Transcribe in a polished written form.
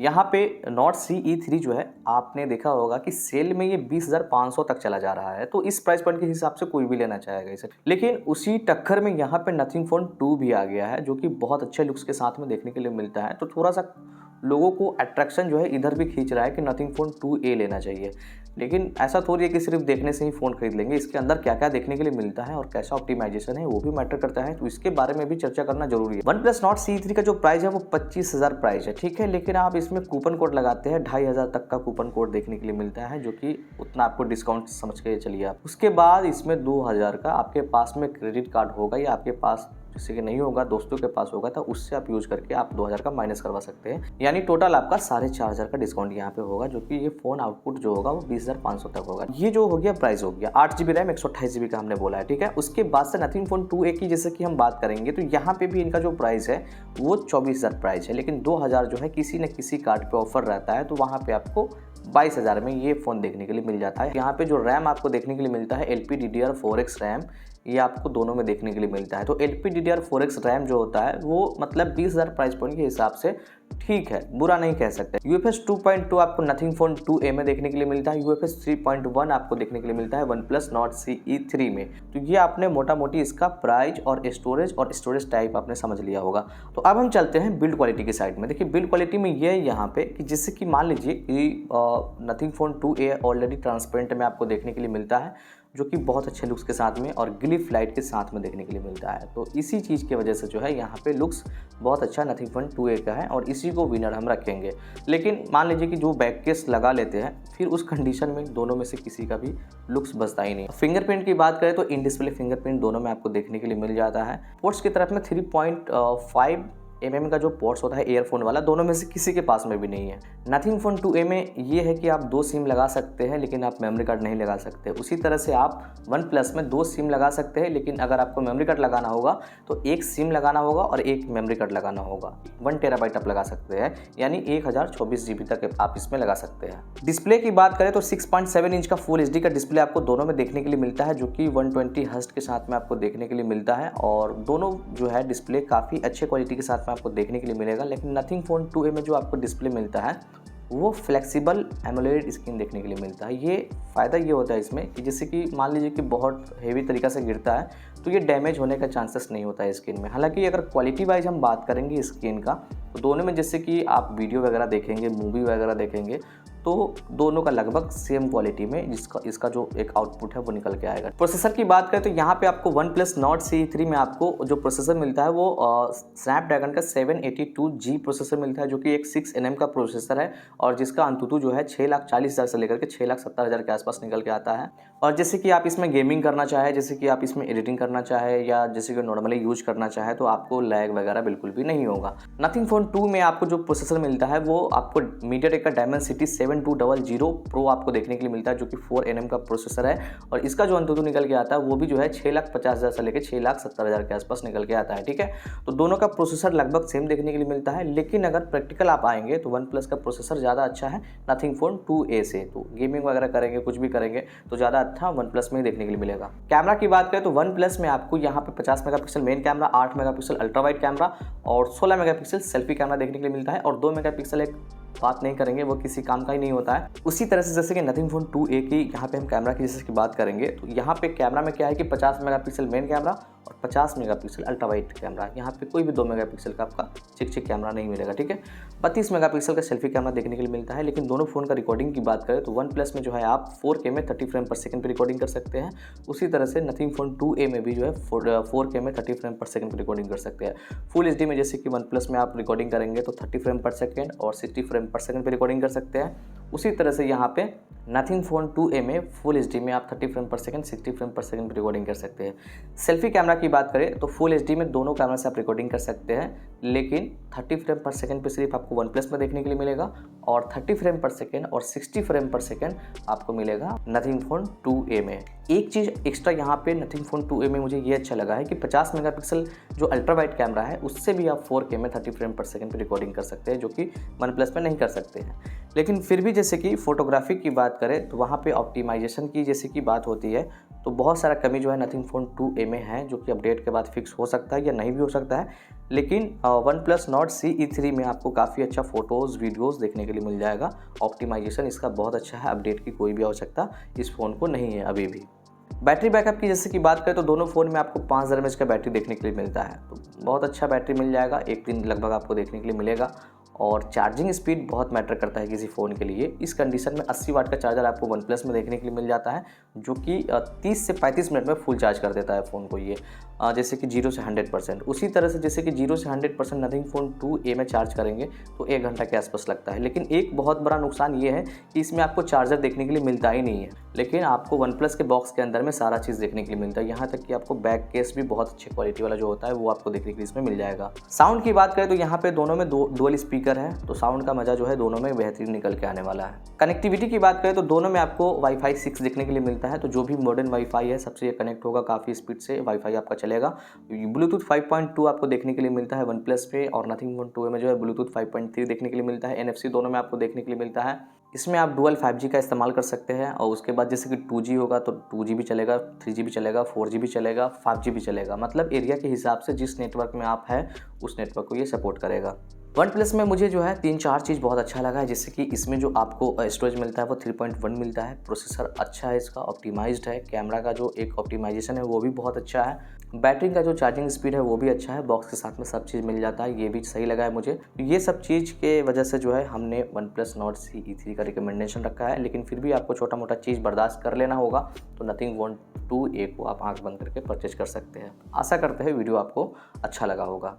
यहाँ पे Nord CE3 जो है आपने देखा होगा कि सेल में ये 20,500 तक चला जा रहा है, तो इस प्राइस पॉइंट के हिसाब से कोई भी लेना चाहेगा इसे। लेकिन उसी टक्कर में यहाँ पे Nothing Phone 2 भी आ गया है जो कि बहुत अच्छे लुक्स के साथ में देखने के लिए मिलता है। तो थोड़ा सा लोगों को अट्रैक्शन जो है इधर भी खींच रहा है कि Nothing Phone 2A लेना चाहिए। लेकिन ऐसा थोड़ी है कि सिर्फ देखने से ही फ़ोन खरीद लेंगे, इसके अंदर क्या क्या देखने के लिए मिलता है और कैसा ऑप्टिमाइजेशन है वो भी मैटर करता है, तो इसके बारे में भी चर्चा करना जरूरी है। OnePlus Nord CE3 का जो प्राइस है वो 25,000 प्राइस है, ठीक है। लेकिन आप इसमें कूपन कोड लगाते हैं, 2,500 तक का कूपन कोड देखने के लिए मिलता है, जो कि उतना आपको डिस्काउंट समझ के चलिए आप। उसके बाद इसमें 2,000 का आपके पास में क्रेडिट कार्ड होगा या आपके पास किसी के नहीं होगा, दोस्तों के पास होगा, तो उससे आप यूज करके आप 2,000 का माइनस करवा सकते हैं। यानी टोटल आपका 4,500 का डिस्काउंट यहाँ पे होगा, जो कि ये फोन आउटपुट जो होगा वो 20,500 तक होगा। ये जो हो गया प्राइस हो गया 8GB रैम 128GB का हमने बोला है, ठीक है। उसके बाद से Nothing Phone 2A की जैसे कि हम बात करेंगे तो यहाँ पे भी इनका जो प्राइस है वो 24,000 प्राइस है, लेकिन 2,000 जो है किसी न किसी कार्ड पे ऑफर रहता है, तो वहाँ पे आपको 22,000 में ये फ़ोन देखने के लिए मिल जाता है। यहाँ पे जो रैम आपको देखने के लिए मिलता है LPDDR4X रैम, ये आपको दोनों में देखने के लिए मिलता है। तो LPDDR4X रैम जो होता है वो मतलब 20,000 प्राइस पॉइंट के हिसाब से ठीक है, बुरा नहीं कह सकते। UFS 2.2 आपको Nothing Phone 2A में देखने के लिए मिलता है, UFS 3.1 आपको देखने के लिए मिलता है OnePlus Nord CE3 में। तो ये आपने मोटा मोटी इसका प्राइस और स्टोरेज टाइप आपने समझ लिया होगा। तो अब हम चलते हैं बिल्ड क्वालिटी की साइड में। देखिए बिल्ड क्वालिटी में ये यहाँ पे कि जैसे कि मान लीजिए कि Nothing Phone 2A already transparent में आपको देखने के लिए मिलता है, जो कि बहुत अच्छे लुक्स के साथ में और ग्लिफ लाइट के साथ में देखने के लिए मिलता है। तो इसी चीज़ की वजह से जो है यहाँ पे लुक्स बहुत अच्छा Nothing Phone 2A का है और इसी को विनर हम रखेंगे। लेकिन मान लीजिए कि जो बैक केस लगा लेते हैं, फिर उस कंडीशन में दोनों में से किसी का भी लुक्स बचता ही नहीं। फिंगरप्रिंट की बात करें तो इन डिस्प्ले फिंगरप्रिंट दोनों में आपको देखने के लिए मिल जाता है। पोर्ट्स की तरफ में 3.5 mm का जो पोर्ट्स होता है ईयरफोन वाला, दोनों में से किसी के पास में भी नहीं है। Nothing Phone 2A में ये है कि आप 2 सिम लगा सकते हैं, लेकिन आप मेमोरी कार्ड नहीं लगा सकते। उसी तरह से आप OnePlus में 2 सिम लगा सकते हैं, लेकिन अगर आपको मेमोरी कार्ड लगाना होगा तो 1 सिम लगाना होगा और 1 मेमोरी कार्ड लगाना होगा। 1 TB आप लगा सकते हैं, यानी 1024GB तक आप इसमें लगा सकते हैं। डिस्प्ले की बात करें तो 6.7 इंच का फुल HD का डिस्प्ले आपको दोनों में देखने के लिए मिलता है, जो कि 120 हर्ट्ज के साथ में आपको देखने के लिए मिलता है, और दोनों जो है डिस्प्ले काफ़ी अच्छे क्वालिटी के साथ में आपको देखने के लिए मिलेगा। लेकिन Nothing Phone 2A में जो आपको डिस्प्ले मिलता है वो फ्लेक्सिबल एमोलेड स्क्रीन देखने के लिए मिलता है। ये फ़ायदा ये होता है इसमें कि जैसे कि मान लीजिए कि बहुत हेवी तरीक़ा से गिरता है तो ये डैमेज होने का चांसेस नहीं होता है स्क्रीन में। हालांकि अगर क्वालिटी वाइज हम बात करेंगे स्क्रीन का, तो दोनों में जैसे कि आप वीडियो वगैरह देखेंगे, मूवी वगैरह देखेंगे, तो दोनों का लगभग सेम क्वालिटी में इसका जो एक आउटपुट है वो निकल के आएगा। प्रोसेसर की बात करें तो यहाँ पे आपको OnePlus Nord CE3 में आपको जो प्रोसेसर मिलता है वो स्नैपड्रैगन का 782G प्रोसेसर मिलता है, जो कि एक 6nm का प्रोसेसर है और जिसका अंतुतु जो है 6,40,000 से लेकर के 6,70,000 के आसपास निकल के आता है। और जैसे कि आप इसमें गेमिंग करना चाहे, जैसे कि आप इसमें एडिटिंग करना चाहे, या जैसे कि नॉर्मली यूज करना चाहे, तो आपको लैग वगैरह बिल्कुल भी नहीं होगा। Nothing Phone 2 में आपको जो प्रोसेसर मिलता है वो आपको MediaTek का Dimensity 7200 Pro आपको देखने के लिए मिलता है, जो कि 4nm का प्रोसेसर है, और इसका जो अंतुतु निकल के आता है वो भी जो है 6,50,000 से लेकर 6,70,000 के आसपास निकल के आता है, ठीक है। तो दोनों का प्रोसेसर लगभग सेम देखने के लिए मिलता है, लेकिन अगर प्रैक्टिकल आप आएंगे तो OnePlus का प्रोसेसर ज़्यादा अच्छा है Nothing Phone 2A से। तो गेमिंग वगैरह करेंगे, कुछ भी करेंगे, तो ज़्यादा अच्छा OnePlus में ही देखने के लिए मिलेगा। कैमरा की बात करें तो OnePlus में आपको यहाँ पे 50 megapixel main camera, 8 megapixel ultra wide camera और 16 मेगापिक्सल सेल्फी कैमरा देखने के लिए मिलता है, और 2 मेगापिक्सल एक बात नहीं करेंगे, वो किसी काम का ही नहीं होता है। उसी तरह से जैसे कि Nothing Phone 2A की यहाँ पे हम कैमरा की जैसे की बात करेंगे, तो यहाँ पे कैमरा में क्या है कि 50 मेगापिक्सल मेन कैमरा और 50 मेगापिक्सल अल्ट्रा वाइड कैमरा। यहाँ पे कोई भी 2 मेगापिक्सल का आपका चिक कैमरा नहीं मिलेगा, ठीक है। 32 मेगापिक्सल का सेल्फी कैमरा देखने के लिए मिलता है। लेकिन दोनों फ़ोन का रिकॉर्डिंग की बात करें तो OnePlus में जो है आप 4K में 30 फ्रेम पर सेकंड पर रिकॉर्डिंग कर सकते हैं। उसी तरह से Nothing Phone 2A में भी जो है 4K में 30 फ्रेम पर सेकंड पर रिकॉर्डिंग कर सकते हैं। फुल HD में जैसे कि OnePlus में आप रिकॉर्डिंग करेंगे तो 30 फ्रेम पर सेकंड और 60 फ्रेम पर सेकंड पर रिकॉर्डिंग कर सकते हैं। उसी तरह से यहाँ पे Nothing Phone 2A में फुल HD में आप 30 फ्रेम पर सेकंड 60 फ्रेम पर सेकंड पर रिकॉर्डिंग कर सकते हैं। सेल्फी कैमरा की बात करें तो फुल HD में दोनों कैमरा से आप रिकॉर्डिंग कर सकते हैं, लेकिन 30 फ्रेम पर सेकंड पे सिर्फ आपको OnePlus में देखने के लिए मिलेगा, और 30 फ्रेम पर सेकंड और 60 फ्रेम पर सेकंड आपको मिलेगा Nothing Phone 2A में। एक चीज़ एक्स्ट्रा यहाँ पे Nothing Phone 2A में मुझे ये अच्छा लगा है कि 50 मेगापिक्सल जो अल्ट्रा वाइड कैमरा है उससे भी आप 4K में 30 फ्रेम पर सेकंड पे रिकॉर्डिंग कर सकते हैं, जो कि OnePlus में नहीं कर सकते हैं। लेकिन फिर भी जैसे कि फोटोग्राफी की बात करें तो वहाँ पे ऑप्टिमाइजेशन की जैसे कि बात होती है, तो बहुत सारा कमी जो है नथिंग फ़ोन 2A में है, जो कि अपडेट के बाद फिक्स हो सकता है या नहीं भी हो सकता है। लेकिन OnePlus Nord CE3 में आपको काफ़ी अच्छा फ़ोटोज़ वीडियोज़ देखने के लिए मिल जाएगा। ऑप्टिमाइजेशन इसका बहुत अच्छा है, अपडेट की कोई भी आवश्यकता इस फ़ोन को नहीं है अभी भी। बैटरी बैकअप की जैसे कि बात करें तो दोनों फ़ोन में आपको 5000 mAh का बैटरी देखने के लिए मिलता है, तो बहुत अच्छा बैटरी मिल जाएगा, 1 दिन लगभग आपको देखने के लिए मिलेगा। और चार्जिंग स्पीड बहुत मैटर करता है किसी फ़ोन के लिए। इस कंडीशन में 80 वाट का चार्जर आपको OnePlus में देखने के लिए मिल जाता है, जो कि 30 से 35 मिनट में फुल चार्ज कर देता है फ़ोन को ये, जैसे कि 0 से 100%। उसी तरह से जैसे कि 0 से 100% नथिंग फ़ोन 2A में चार्ज करेंगे तो 1 घंटा के आसपास लगता है। लेकिन एक बहुत बड़ा नुकसान ये है कि इसमें आपको चार्जर देखने के लिए मिलता ही नहीं है, लेकिन आपको OnePlus के बॉक्स के अंदर में सारा चीज़ देखने के लिए मिलता है। यहाँ तक कि आपको बैक केस भी बहुत अच्छी क्वालिटी वाला जो होता है वो आपको देखने के लिए इसमें मिल जाएगा। साउंड की बात करें तो यहाँ पे दोनों में डुअल स्पीकर है, तो साउंड का मज़ा जो है दोनों में बेहतरीन निकल के आने वाला है। कनेक्टिविटी की बात करें तो दोनों में आपको Wi-Fi 6 देखने के लिए मिलता है, तो जो भी मॉडर्न Wi-Fi है सबसे ये कनेक्ट होगा, काफ़ी स्पीड से Wi-Fi आपका चलेगा। ब्लूटूथ 5.2 आपको देखने के लिए मिलता है OnePlus पे, और नथिंग फ़ोन 2A में जो है ब्लूटूथ 5.3 देखने के लिए मिलता है। NFC दोनों में आपको देखने के लिए मिलता है। इसमें आप डुअल 5G का इस्तेमाल कर सकते हैं, और उसके बाद जैसे कि 2G होगा तो 2G भी चलेगा, 3G भी चलेगा, 4G भी चलेगा, 5G भी चलेगा। मतलब एरिया के हिसाब से जिस नेटवर्क में आप हैं उस नेटवर्क को ये सपोर्ट करेगा। OnePlus में मुझे जो है 3-4 चीज़ बहुत अच्छा लगा है, जैसे कि इसमें जो आपको स्टोरेज मिलता है वो 3.1 मिलता है, प्रोसेसर अच्छा है इसका, ऑप्टिमाइज्ड है, कैमरा का जो एक ऑप्टिमाइजेशन है वो भी बहुत अच्छा है, बैटरी का जो चार्जिंग स्पीड है वो भी अच्छा है, बॉक्स के साथ में सब चीज़ मिल जाता है, ये भी सही लगा है मुझे। तो ये सब चीज़ के वजह से जो है हमने OnePlus Nord CE3 का रिकमेंडेशन रखा है, लेकिन फिर भी आपको छोटा मोटा चीज़ बर्दाश्त कर लेना होगा, तो नथिंग फ़ोन 2A को आप आँख बंद करके परचेज कर सकते हैं। आशा करते हैं वीडियो आपको अच्छा लगा होगा।